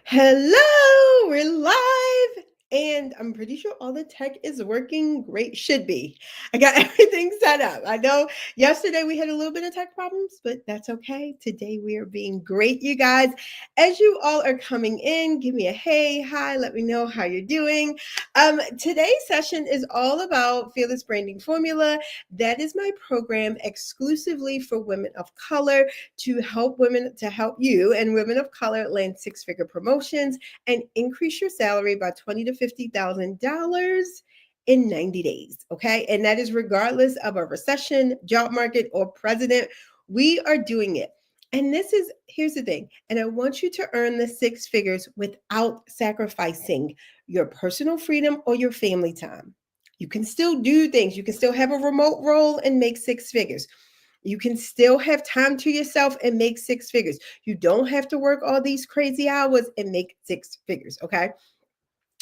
Hello, we're live. And I'm pretty sure all the tech is working great. Should be. I got everything set up. I know yesterday we had a little bit of tech problems, but that's okay. Today we are being great, you guys. As you all are coming in, give me a hey, hi, let me know how you're doing. Today's session is all about Fearless Branding Formula. That is my program exclusively for women of color to help you and women of color land six-figure promotions and increase your salary by $20 to $50,000 in 90 days. Okay. And that is regardless of a recession, job market, or president. We are doing it. And here's the thing. And I want you to earn the six figures without sacrificing your personal freedom or your family time. You can still do things. You can still have a remote role and make six figures. You can still have time to yourself and make six figures. You don't have to work all these crazy hours and make six figures. Okay.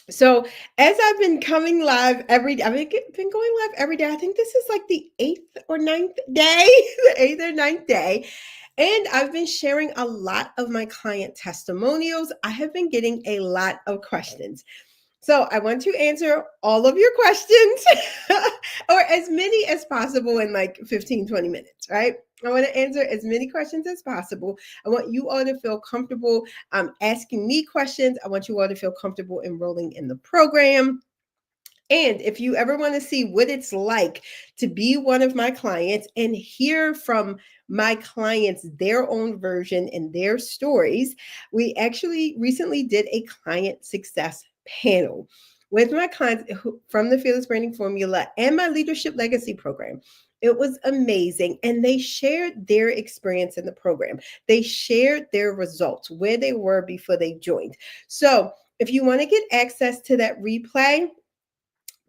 So as I've been coming live every day, been going live every day. I think this is like the eighth or ninth day, the eighth or ninth day. And I've been sharing a lot of my client testimonials. I have been getting a lot of questions. So I want to answer all of your questions or as many as possible in like 15, 20 minutes, right? I want to answer as many questions as possible. I want you all to feel comfortable asking me questions. I want you all to feel comfortable enrolling in the program. And if you ever want to see what it's like to be one of my clients and hear from my clients their own version and their stories, we actually recently did a client success panel with my clients from the Fearless Branding Formula and my Leadership Legacy program. It was amazing. And they shared their experience in the program. They shared their results, where they were before they joined. So if you want to get access to that replay,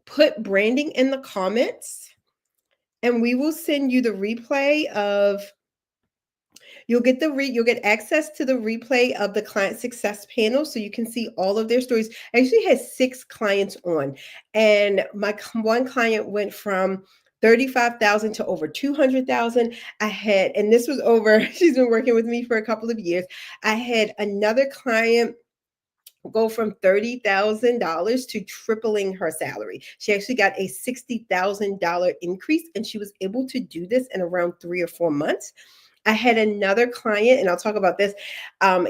put branding in the comments and we will send you the replay of you'll get access to the replay of the client success panel so you can see all of their stories. I actually had 6 clients on, and my one client went from 35,000 to over 200,000. And this was over, she's been working with me for a couple of years. I had another client go from $30,000 to tripling her salary. She actually got a $60,000 increase, and she was able to do this in around 3 or 4 months. I had another client, and I'll talk about this,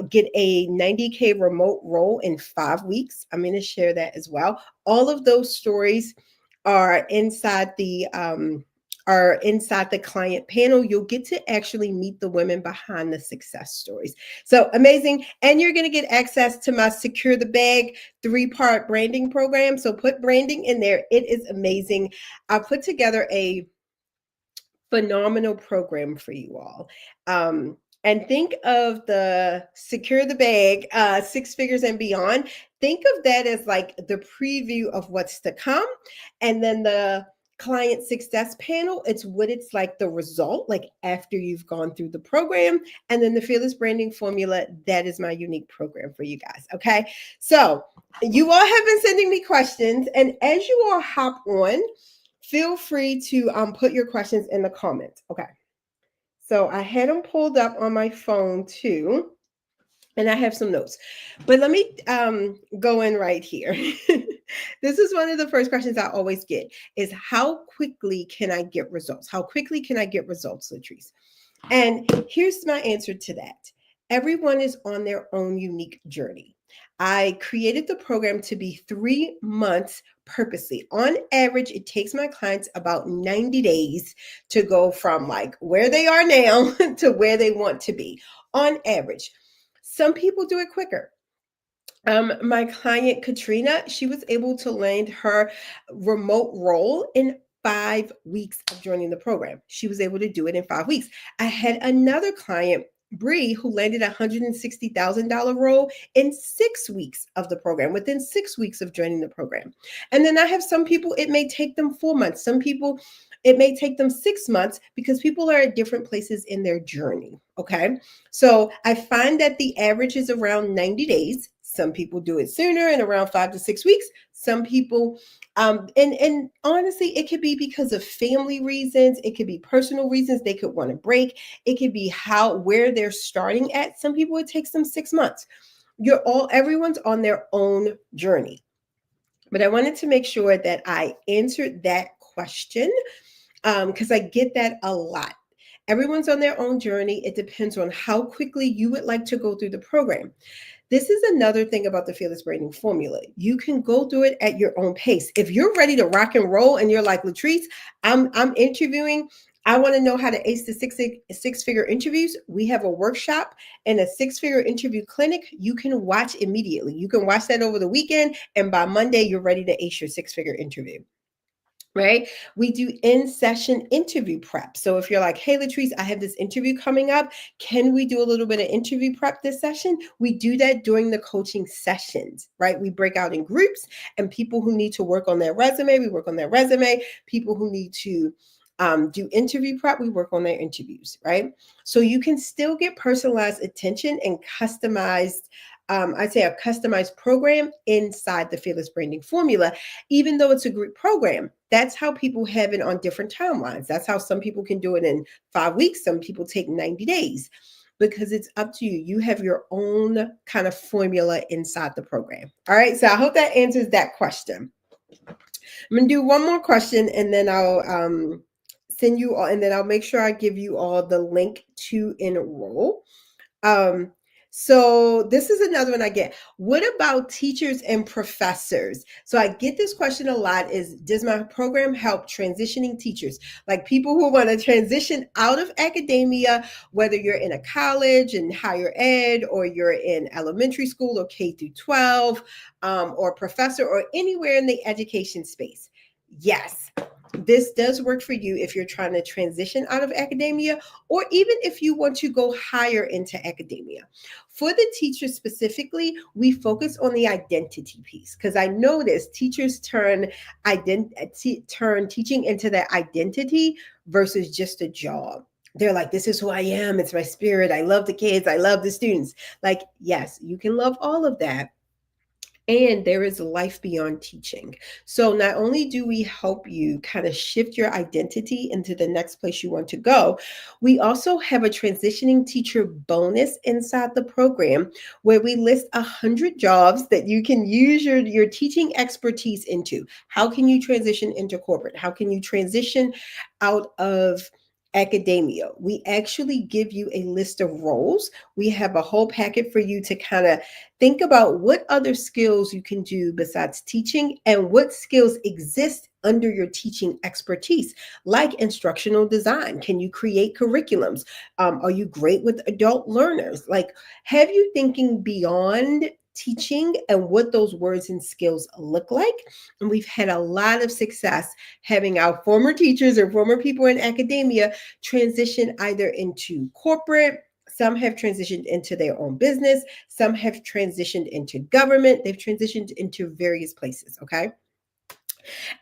get a 90K remote role in 5 weeks. I'm going to share that as well. All of those stories are inside the client panel. You'll get to actually meet the women behind the success stories. So amazing. And you're going to get access to my Secure the Bag 3-part branding program. So put branding in there. It is amazing. I put together a phenomenal program for you all. And think of the Secure the Bag, 6 figures and beyond. Think of that as like the preview of what's to come. And then the client success panel, it's what it's like the result, like after you've gone through the program. And then the Fearless Branding Formula, that is my unique program for you guys. Okay. So you all have been sending me questions. And as you all hop on, feel free to put your questions in the comments. Okay. So I had them pulled up on my phone too, and I have some notes. But let me go in right here. This is one of the first questions I always get is how quickly can I get results? How quickly can I get results, Latrice? And here's my answer to that. Everyone is on their own unique journey. I created the program to be 3 months purposely. On average, it takes my clients about 90 days to go from like where they are now to where they want to be on average. Some people do it quicker. My client Katrina, she was able to land her remote role in 5 weeks of joining the program. She was able to do it in 5 weeks. I had another client, Bree, who landed a $160,000 role in 6 weeks of the program, within 6 weeks of joining the program. And then I have some people, it may take them 4 months. Some people, it may take them 6 months because people are at different places in their journey. Okay. So I find that the average is around 90 days. Some people do it sooner in around 5 to 6 weeks. Some people, and honestly, it could be because of family reasons. It could be personal reasons. They could want to break. It could be where they're starting at. Some people, it takes them 6 months. everyone's on their own journey. But I wanted to make sure that I answered that question because I get that a lot. Everyone's on their own journey. It depends on how quickly you would like to go through the program. This is another thing about the Fearless Branding Formula. You can go through it at your own pace. If you're ready to rock and roll and you're like, Latrice, I'm interviewing. I want to know how to ace the six-figure interviews. We have a workshop and a six-figure interview clinic you can watch immediately. You can watch that over the weekend, and by Monday, you're ready to ace your six-figure interview. Right? We do in-session interview prep. So if you're like, hey, Latrice, I have this interview coming up. Can we do a little bit of interview prep this session? We do that during the coaching sessions, right? We break out in groups, and people who need to work on their resume, we work on their resume. People who need to do interview prep, we work on their interviews, right? So you can still get personalized attention and customized I'd say a customized program inside the Fearless Branding Formula, even though it's a group program. That's how people have it on different timelines. That's how some people can do it in 5 weeks. Some people take 90 days because it's up to you. You have your own kind of formula inside the program. All right. So I hope that answers that question. I'm going to do one more question and then I'll send you all, and then I'll make sure I give you all the link to enroll. So this is another one I get. What about teachers and professors? So I get this question a lot is, does my program help transitioning teachers? Like people who want to transition out of academia, whether you're in a college and higher ed, or you're in elementary school or K through 12, or professor or anywhere in the education space. Yes. This does work for you if you're trying to transition out of academia, or even if you want to go higher into academia. For the teachers specifically, we focus on the identity piece because I notice teachers turn teaching into their identity versus just a job. They're like, this is who I am. It's my spirit. I love the kids. I love the students. Like, yes, you can love all of that. And there is life beyond teaching. So not only do we help you kind of shift your identity into the next place you want to go, we also have a transitioning teacher bonus inside the program where we list 100 jobs that you can use your teaching expertise into. How can you transition into corporate? How can you transition out of academia? We actually give you a list of roles. We have a whole packet for you to kind of think about what other skills you can do besides teaching and what skills exist under your teaching expertise, like instructional design. Can you create curriculums? Are you great with adult learners? Like, have you thinking beyond teaching and what those words and skills look like? And we've had a lot of success having our former teachers or former people in academia transition either into corporate. Some have transitioned into their own business. Some have transitioned into government. They've transitioned into various places. Okay.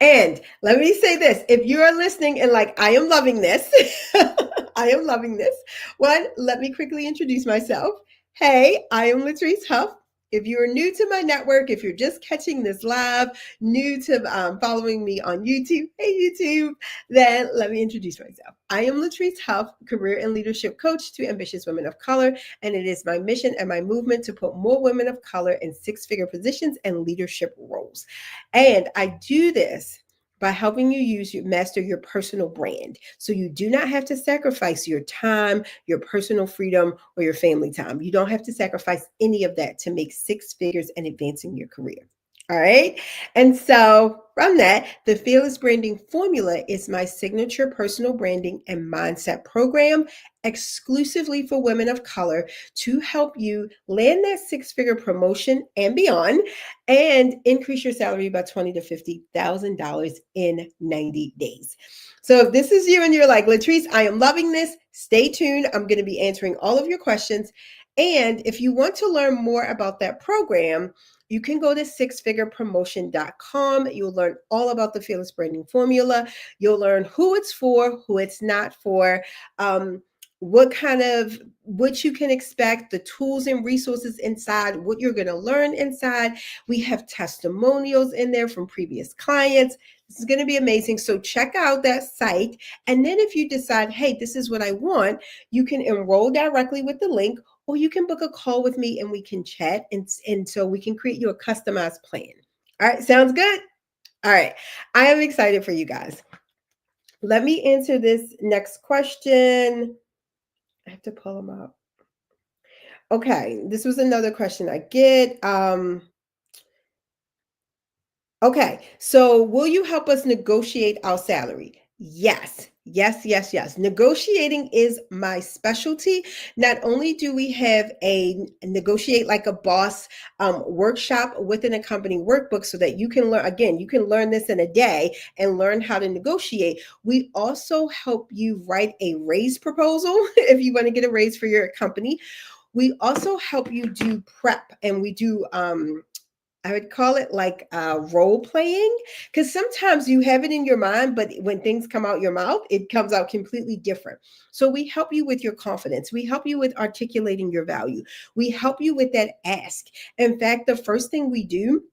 And let me say this, if you are listening and like, I am loving this, I am loving this. One, let me quickly introduce myself. Hey, I am Latrice Huff. If you are new to my network, if you're just catching this live, new to following me on YouTube, hey YouTube, then let me introduce myself. I am Latrice Huff, career and leadership coach to ambitious women of color, and it is my mission and my movement to put more women of color in six-figure positions and leadership roles. And I do this by helping you master your personal brand. So you do not have to sacrifice your time, your personal freedom, or your family time. You don't have to sacrifice any of that to make six figures and advancing your career. All right. And so from that, the Fearless Branding Formula is my signature personal branding and mindset program exclusively for women of color to help you land that six-figure promotion and beyond and increase your salary by $20,000 to $50,000 in 90 days. So if this is you and you're like, Latrice, I am loving this, stay tuned. I'm going to be answering all of your questions. And if you want to learn more about that program, you can go to sixfigurepromotion.com. You'll learn all about the Fearless Branding Formula. You'll learn who it's for, who it's not for, what you can expect, the tools and resources inside, what you're going to learn inside. We have testimonials in there from previous clients. This is going to be amazing. So check out that site. And then if you decide, hey, this is what I want, you can enroll directly with the link, or you can book a call with me and we can chat, and so we can create you a customized plan. All right, sounds good? All right, I am excited for you guys. Let me answer this next question. I have to pull them up. Okay, this was another question I get. Okay, so will you help us negotiate our salary? Yes, yes, yes, yes. Negotiating is my specialty. Not only do we have a negotiate like a boss workshop within a company workbook so that you can learn, again, you can learn this in a day and learn how to negotiate. We also help you write a raise proposal if you want to get a raise for your company. We also help you do prep, and we do I would call it like role playing, because sometimes you have it in your mind, but when things come out your mouth, it comes out completely different. So we help you with your confidence. We help you with articulating your value. We help you with that ask. In fact, the first thing we do,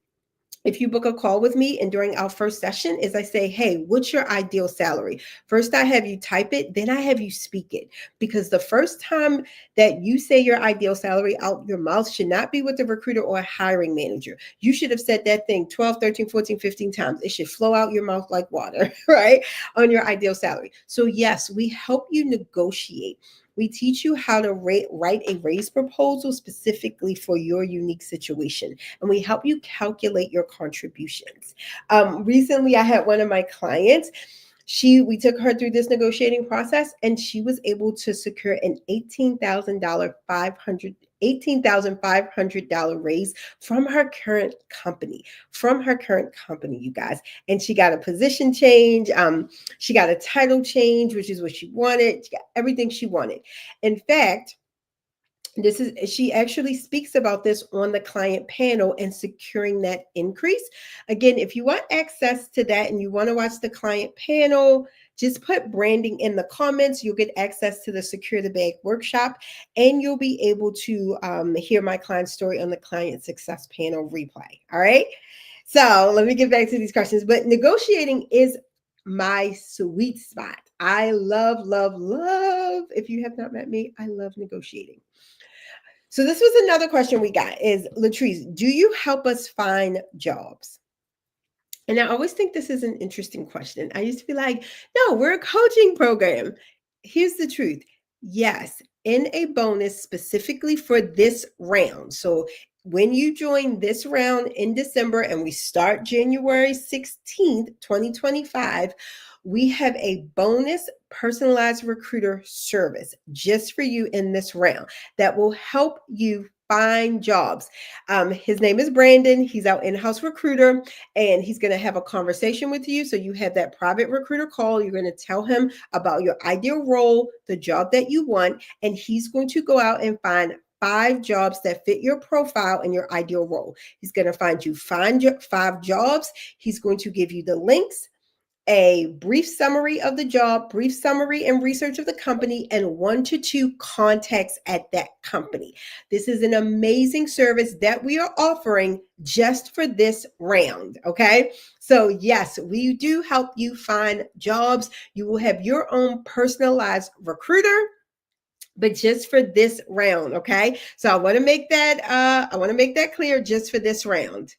if you book a call with me and during our first session, is I say, hey, what's your ideal salary? First, I have you type it, then I have you speak it. Because the first time that you say your ideal salary out your mouth should not be with the recruiter or a hiring manager. You should have said that thing 12, 13, 14, 15 times. It should flow out your mouth like water, right? On your ideal salary. So, yes, we help you negotiate. We teach you how to write a raise proposal specifically for your unique situation, and we help you calculate your contributions. Recently, I had one of my clients. We took her through this negotiating process, and she was able to secure an $18,500 raise from her current company. From her current company, you guys. And she got a position change. She got a title change, which is what she wanted. She got everything she wanted. In fact, she actually speaks about this on the client panel and securing that increase. Again, if you want access to that and you want to watch the client panel, just put branding in the comments. You'll get access to the Secure the Bag workshop, and you'll be able to hear my client story on the client success panel replay. All right. So let me get back to these questions. But negotiating is my sweet spot. I love, love, love. If you have not met me, I love negotiating. So this was another question we got is, Latrice, do you help us find jobs? And I always think this is an interesting question. I used to be like, no, we're a coaching program. Here's the truth. Yes, in a bonus specifically for this round. So when you join this round in December and we start January 16th, 2025, we have a bonus personalized recruiter service just for you in this round that will help you find jobs. His name is Brandon. He's our in-house recruiter, and he's going to have a conversation with you. So you have that private recruiter call. You're going to tell him about your ideal role, the job that you want, and he's going to go out and find 5 jobs that fit your profile and your ideal role. He's going to find you 5 jobs. He's going to give you the links, a brief summary of the job, brief summary and research of the company, and 1 to 2 contacts at that company. This is an amazing service that we are offering just for this round. Okay. So, yes, we do help you find jobs. You will have your own personalized recruiter, but just for this round. Okay. So I want to make that clear, just for this round.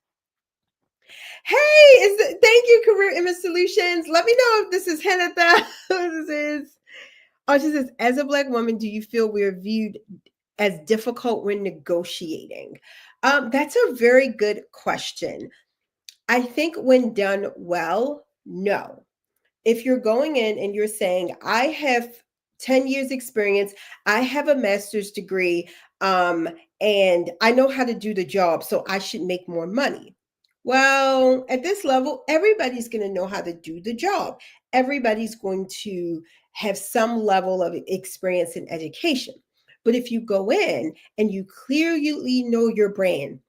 Hey, thank you, Career Image Solutions. Let me know if this is Henatha. This is. Oh, she says, as a Black woman, do you feel we're viewed as difficult when negotiating? That's a very good question. I think when done well, no. If you're going in and you're saying, I have 10 years experience, I have a master's degree, and I know how to do the job, so I should make more money. Well, at this level, everybody's going to know how to do the job. Everybody's going to have some level of experience in education. But if you go in and you clearly know your brand,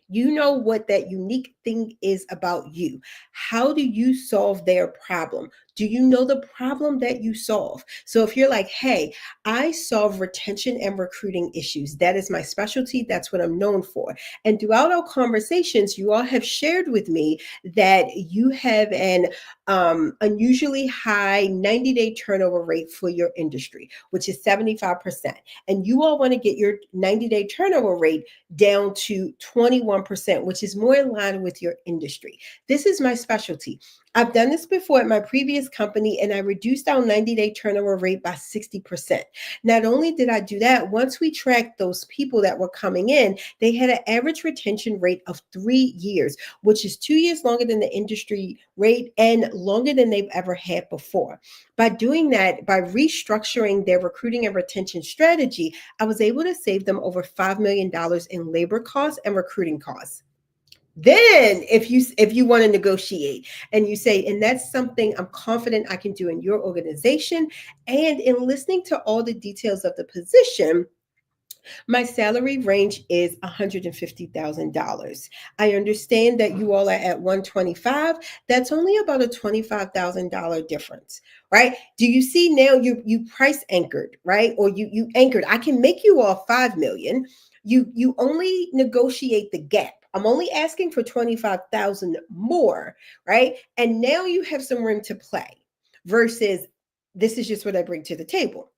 you know what that unique thing is about you. How do you solve their problem? Do you know the problem that you solve? So if you're like, hey, I solve retention and recruiting issues, that is my specialty, that's what I'm known for. And throughout our conversations, you all have shared with me that you have an unusually high 90-day turnover rate for your industry, which is 75%. And you all want to get your 90-day turnover rate down to 21%, which is more in line with your industry. This is my specialty. I've done this before at my previous company, and I reduced our 90-day turnover rate by 60%. Not only did I do that, once we tracked those people that were coming in, they had an average retention rate of 3 years, which is 2 years longer than the industry rate and longer than they've ever had before. By doing that, by restructuring their recruiting and retention strategy, I was able to save them over $5 million in labor costs and recruiting costs. Then if you want to negotiate and you say, and that's something I'm confident I can do in your organization, and in listening to all the details of the position, my salary range is $150,000. I understand that you all are at 125. That's only about a $25,000 difference, right? Do you see now you price anchored, right? Or you anchored. I can make you all 5 million. You only negotiate the gap. I'm only asking for 25,000 more, right? And now you have some room to play versus this is just what I bring to the table.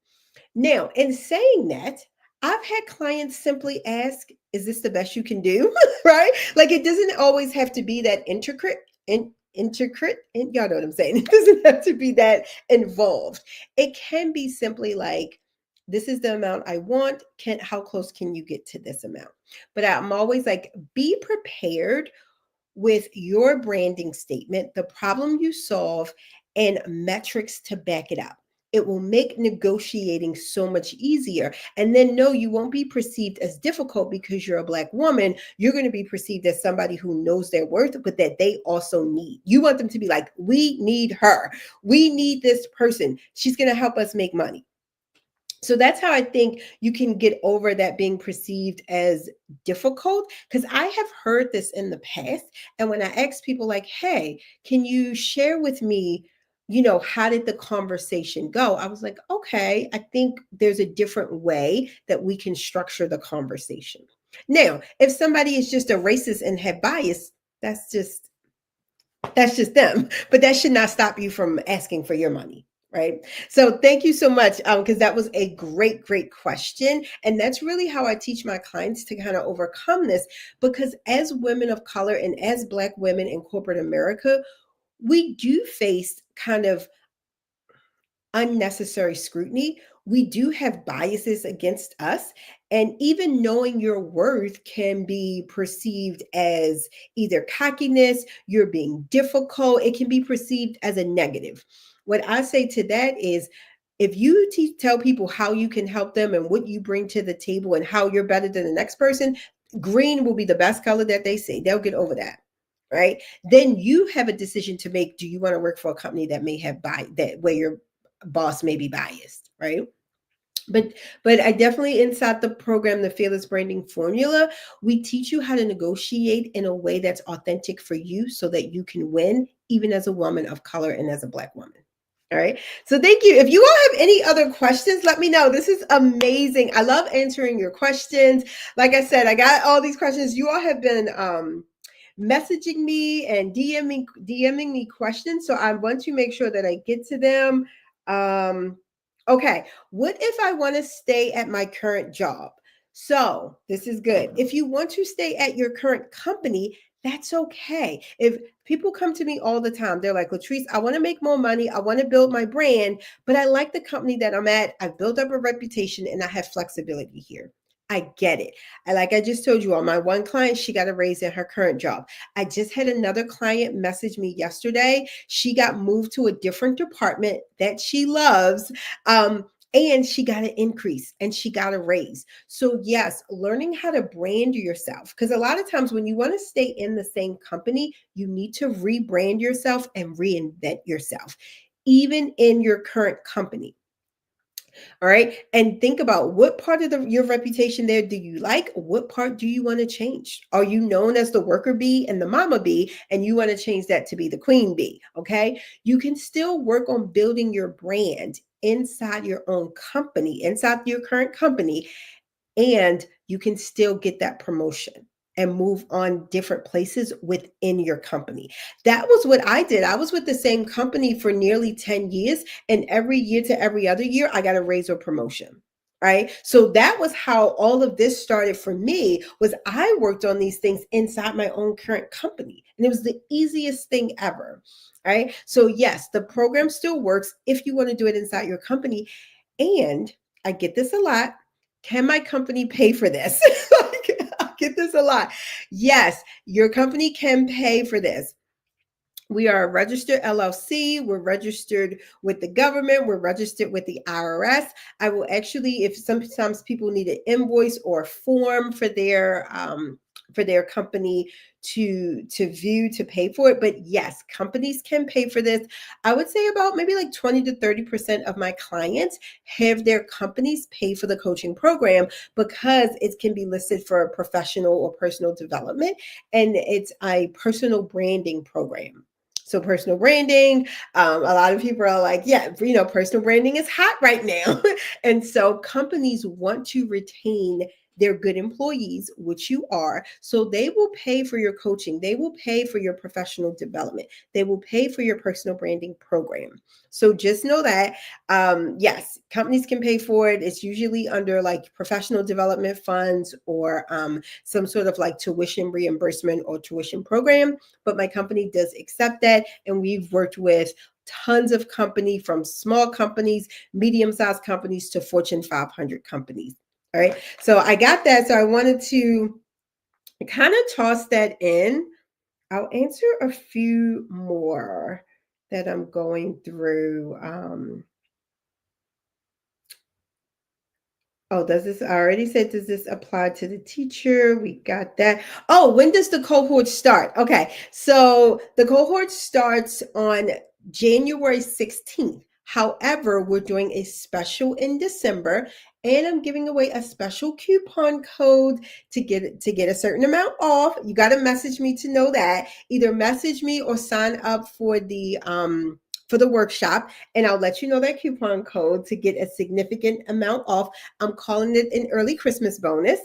Now, in saying that, I've had clients simply ask, is this the best you can do? Right? Like it doesn't always have to be that intricate, and y'all know what I'm saying. It doesn't have to be that involved. It can be simply like, this is the amount I want. How close can you get to this amount? But I'm always like, be prepared with your branding statement, the problem you solve, and metrics to back it up. It will make negotiating so much easier. And then, no, you won't be perceived as difficult because you're a Black woman. You're going to be perceived as somebody who knows their worth, but that they also need. You want them to be like, we need her. We need this person. She's going to help us make money. So that's how I think you can get over that being perceived as difficult. Because I have heard this in the past. And when I ask people, like, hey, can you share with me, how did the conversation go? I was like, okay, I think there's a different way that we can structure the conversation. Now, if somebody is just a racist and have bias, that's just them. But that should not stop you from asking for your money. Right. So thank you so much. Because that was a great question. And that's really how I teach my clients to kind of overcome this. Because as women of color and as Black women in corporate America, we do face kind of unnecessary scrutiny. We do have biases against us. And even knowing your worth can be perceived as either cockiness, you're being difficult. It can be perceived as a negative. What I say to that is, if you tell people how you can help them and what you bring to the table and how you're better than the next person, green will be the best color that they see. They'll get over that. Right. Then you have a decision to make. Do you want to work for a company that may have that where your boss may be biased, right? But I definitely, inside the program, the Fearless Branding Formula, we teach you how to negotiate in a way that's authentic for you so that you can win, even as a woman of color and as a Black woman. All right. So thank you. If you all have any other questions, let me know. This is amazing. I love answering your questions. Like I said, I got all these questions. You all have been messaging me and DMing me questions. So I want to make sure that I get to them. Okay. What if I want to stay at my current job? So this is good. If you want to stay at your current company, that's okay. If people come to me all the time, they're like, Latrice, I want to make more money. I want to build my brand, but I like the company that I'm at. I've built up a reputation and I have flexibility here. I get it. Like I just told you all, my one client, she got a raise in her current job. I just had another client message me yesterday. She got moved to a different department that she loves. And she got an increase and she got a raise. So yes, learning how to brand yourself, because a lot of times when you want to stay in the same company, you need to rebrand yourself and reinvent yourself, even in your current company. All right. And think about what part of your reputation there do you like? What part do you want to change? Are you known as the worker bee and the mama bee, and you want to change that to be the queen bee? Okay. You can still work on building your brand inside your own company, inside your current company, and you can still get that promotion and move on different places within your company. That was what I did. I was with the same company for nearly 10 years, and every year to every other year I got a raise or promotion. Right? So that was how all of this started for me. Was I worked on these things inside my own current company, and it was the easiest thing ever. Right? So yes, the program still works if you want to do it inside your company. And I get this a lot. Can my company pay for this? Like, I get this a lot. Yes, your company can pay for this. We are a registered LLC. We're registered with the government. We're registered with the IRS. I will actually, if sometimes people need an invoice or a form for their company to view to pay for it. But yes, companies can pay for this. I would say about maybe like 20 to 30% of my clients have their companies pay for the coaching program because it can be listed for professional or personal development, and it's a personal branding program. So personal branding, a lot of people are like, yeah, personal branding is hot right now. And so companies want to retain their good employees, which you are. So they will pay for your coaching. They will pay for your professional development. They will pay for your personal branding program. So just know that, yes, companies can pay for it. It's usually under like professional development funds or some sort of like tuition reimbursement or tuition program. But my company does accept that. And we've worked with tons of company, from small companies, medium-sized companies, to Fortune 500 companies. All right. So I got that. So I wanted to kind of toss that in. I'll answer a few more that I'm going through. Oh, does this, I already said, does this apply to the teacher? We got that. Oh, when does the cohort start? Okay. So the cohort starts on January 16th. However, we're doing a special in December, and I'm giving away a special coupon code to get a certain amount off. You got to message me to know that. Either message me or sign up for the workshop, and I'll let you know that coupon code to get a significant amount off. I'm calling it an early Christmas bonus.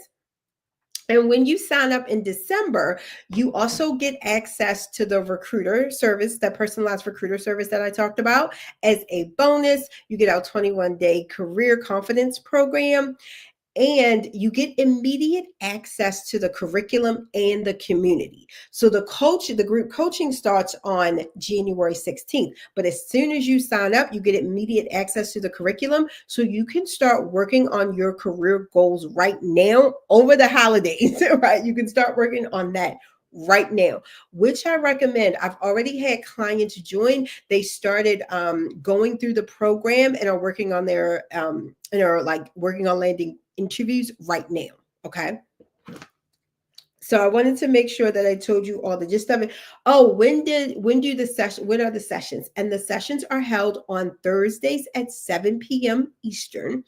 And when you sign up in December, you also get access to the recruiter service, that personalized recruiter service that I talked about, as a bonus. You get our 21-day career confidence program, and you get immediate access to the curriculum and the community. So the group coaching starts on January 16th, but as soon as you sign up, you get immediate access to the curriculum, so you can start working on your career goals right now over the holidays. Right? You can start working on that right now, which I recommend. I've already had clients join. They started going through the program and are working on their and are like working on landing interviews right now. Okay. So I wanted to make sure that I told you all the gist of it. Oh, when are the sessions? And the sessions are held on Thursdays at 7 p.m. Eastern.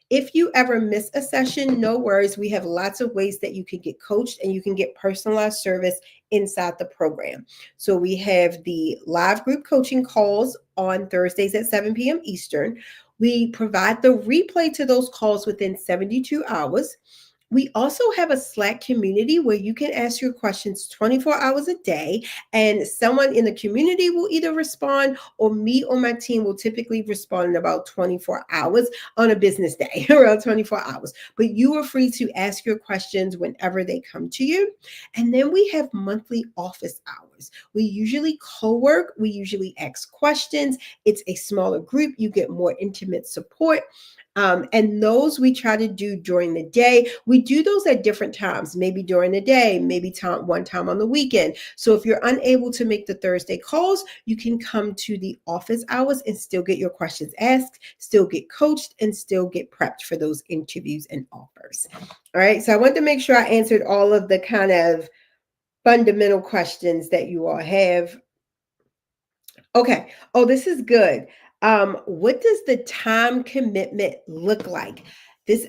If you ever miss a session, no worries. We have lots of ways that you can get coached and you can get personalized service inside the program. So we have the live group coaching calls on Thursdays at 7 p.m. Eastern. We provide the replay to those calls within 72 hours. We also have a Slack community where you can ask your questions 24 hours a day, and someone in the community will either respond, or me or my team will typically respond in about 24 hours on a business day, around 24 hours. But you are free to ask your questions whenever they come to you. And then we have monthly office hours. We usually co-work, we usually ask questions. It's a smaller group, you get more intimate support. And those we try to do during the day. We do those at different times, maybe during the day, maybe one time on the weekend. So if you're unable to make the Thursday calls, you can come to the office hours and still get your questions asked, still get coached, and still get prepped for those interviews and offers. All right. So I wanted to make sure I answered all of the kind of fundamental questions that you all have. Okay. Oh, this is good. What does the time commitment look like?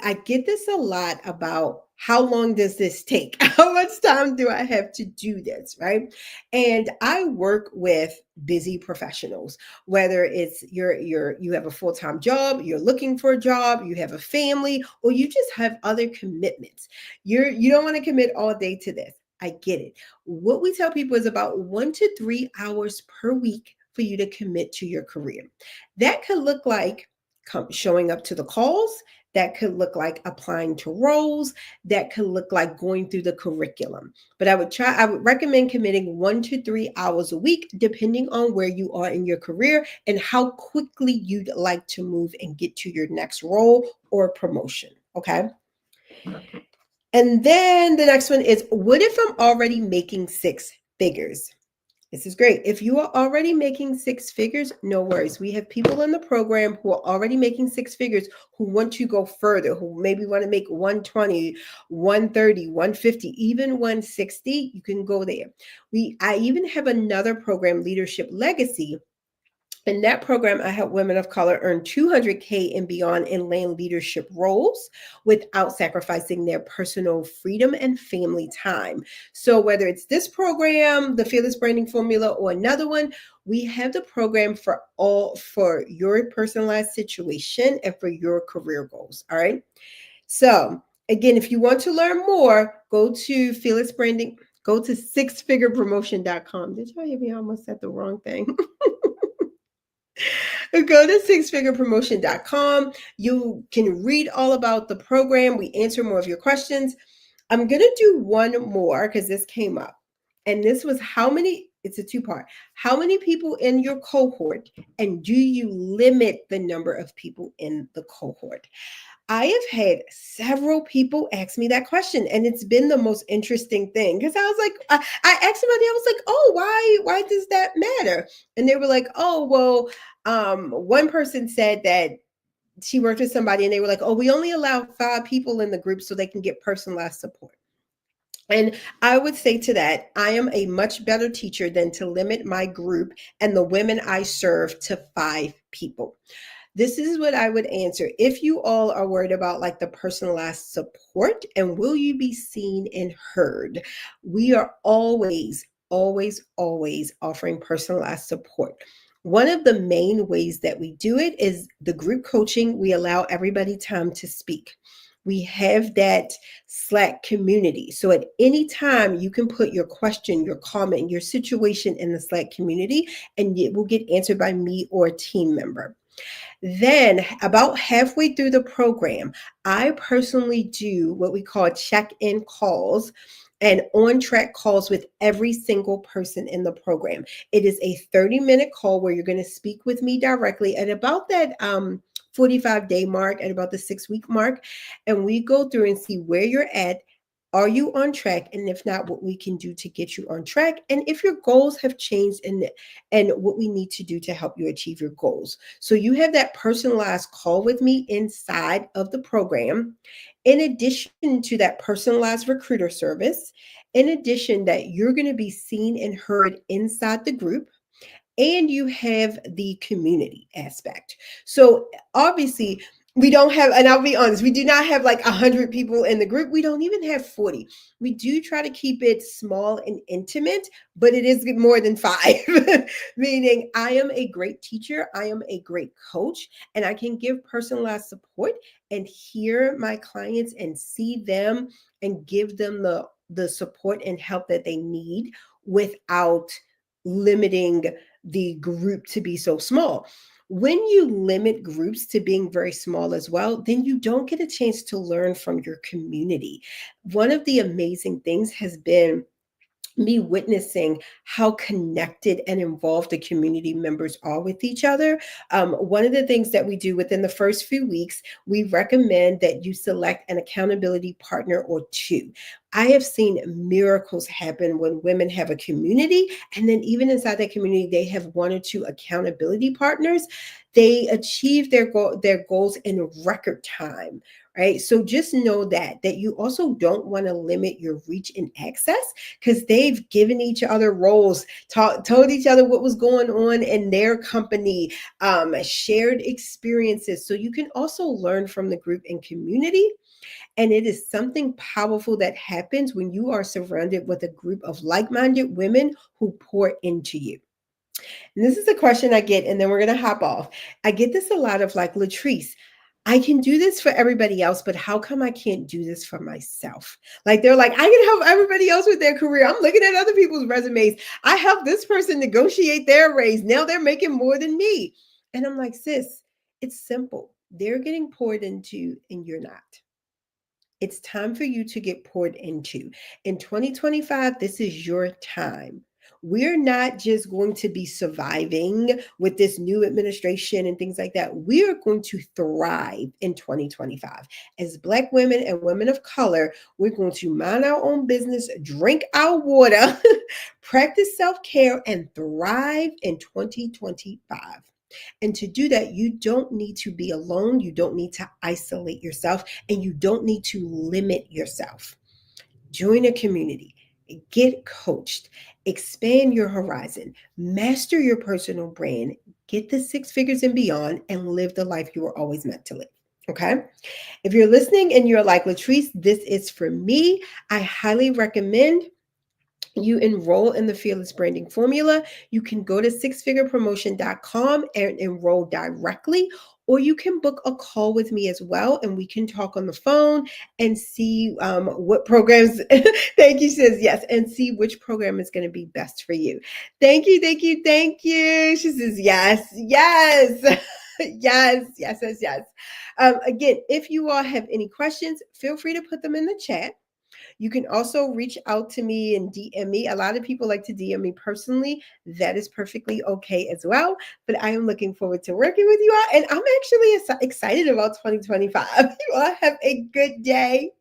I get this a lot about how long does this take? How much time do I have to do this, right? And I work with busy professionals, whether it's you have a full-time job, you're looking for a job, you have a family, or you just have other commitments. You don't want to commit all day to this. I get it. What we tell people is about 1 to 3 hours per week for you to commit to your career. That could look like showing up to the calls. That could look like applying to roles. That could look like going through the curriculum. But I would recommend committing 1 to 3 hours a week, depending on where you are in your career and how quickly you'd like to move and get to your next role or promotion. Okay. And then the next one is, what if I'm already making six figures? This is great. If you are already making six figures, no worries. We have people in the program who are already making six figures who want to go further, who maybe want to make 120, 130, 150, even 160. You can go there. I even have another program, Leadership Legacy. In that program, I help women of color earn 200K and beyond in land leadership roles without sacrificing their personal freedom and family time. So, whether it's this program, the Fearless Branding Formula, or another one, we have the program for your personalized situation and for your career goals. All right. So, again, if you want to learn more, go to Fearless Branding. Go to sixfigurepromotion.com. Did y'all hear me? I almost said the wrong thing. Go to sixfigurepromotion.com. You can read all about the program. We answer more of your questions. I'm going to do one more because this came up. And this was it's a two-part. How many people in your cohort, and do you limit the number of people in the cohort? I have had several people ask me that question, and it's been the most interesting thing because I was like, I asked somebody, I was like, oh, why does that matter? And they were like, oh, well, one person said that she worked with somebody, and they were like, oh, we only allow 5 people in the group so they can get personalized support. And I would say to that, I am a much better teacher than to limit my group and the women I serve to 5 people. This is what I would answer. If you all are worried about like the personalized support and will you be seen and heard, we are always, always, always offering personalized support. One of the main ways that we do it is the group coaching. We allow everybody time to speak. We have that Slack community. So at any time, you can put your question, your comment, your situation in the Slack community, and it will get answered by me or a team member. Then, about halfway through the program, I personally do what we call check-in calls and on-track calls with every single person in the program. It is a 30-minute call where you're going to speak with me directly at about that 45-day mark, at about the 6-week mark, and we go through and see where you're at. Are you on track? And if not, what we can do to get you on track. And if your goals have changed and what we need to do to help you achieve your goals. So you have that personalized call with me inside of the program. In addition to that personalized recruiter service, in addition that you're going to be seen and heard inside the group, and you have the community aspect. So obviously, we don't have, and I'll be honest, we do not have like 100 people in the group. We don't even have 40. We do try to keep it small and intimate, but it is more than 5. Meaning I am a great teacher, I am a great coach, and I can give personalized support and hear my clients and see them and give them the support and help that they need without limiting the group to be so small. When you limit groups to being very small as well, then you don't get a chance to learn from your community. One of the amazing things has been me witnessing how connected and involved the community members are with each other. One of the things that we do within the first few weeks, we recommend that you select an accountability partner or 2. I have seen miracles happen when women have a community, and then even inside that community, they have 1 or 2 accountability partners. They achieve their goals in record time. right? So just know that you also don't want to limit your reach and access because they've given each other roles, told each other what was going on in their company, shared experiences. So you can also learn from the group and community. And it is something powerful that happens when you are surrounded with a group of like minded women who pour into you. And this is a question I get, and then we're going to hop off. I get this a lot of like, Latrice, I can do this for everybody else, but how come I can't do this for myself? Like they're like, I can help everybody else with their career. I'm looking at other people's resumes. I helped this person negotiate their raise. Now they're making more than me. And I'm like, sis, it's simple. They're getting poured into, and you're not. It's time for you to get poured into. In 2025, this is your time. We're not just going to be surviving with this new administration and things like that. We are going to thrive in 2025. As Black women and women of color, we're going to mind our own business, drink our water, practice self care, and thrive in 2025. And to do that, you don't need to be alone. You don't need to isolate yourself, and you don't need to limit yourself. Join a community, get coached, expand your horizon, master your personal brand, get the six figures and beyond, and live the life you were always meant to live. Okay. If you're listening and you're like, Latrice, this is for me, I highly recommend you enroll in the Fearless Branding Formula. You can go to sixfigurepromotion.com and enroll directly, or you can book a call with me as well, and we can talk on the phone and see what programs. Thank you, sis. Yes, and see which program is going to be best for you. Thank you, thank you, thank you. She says yes, yes. Yes, yes, yes, yes. Again, if you all have any questions, feel free to put them in the chat. You can also reach out to me and DM me. A lot of people like to DM me personally. That is perfectly okay as well. But I am looking forward to working with you all. And I'm actually excited about 2025. You all have a good day.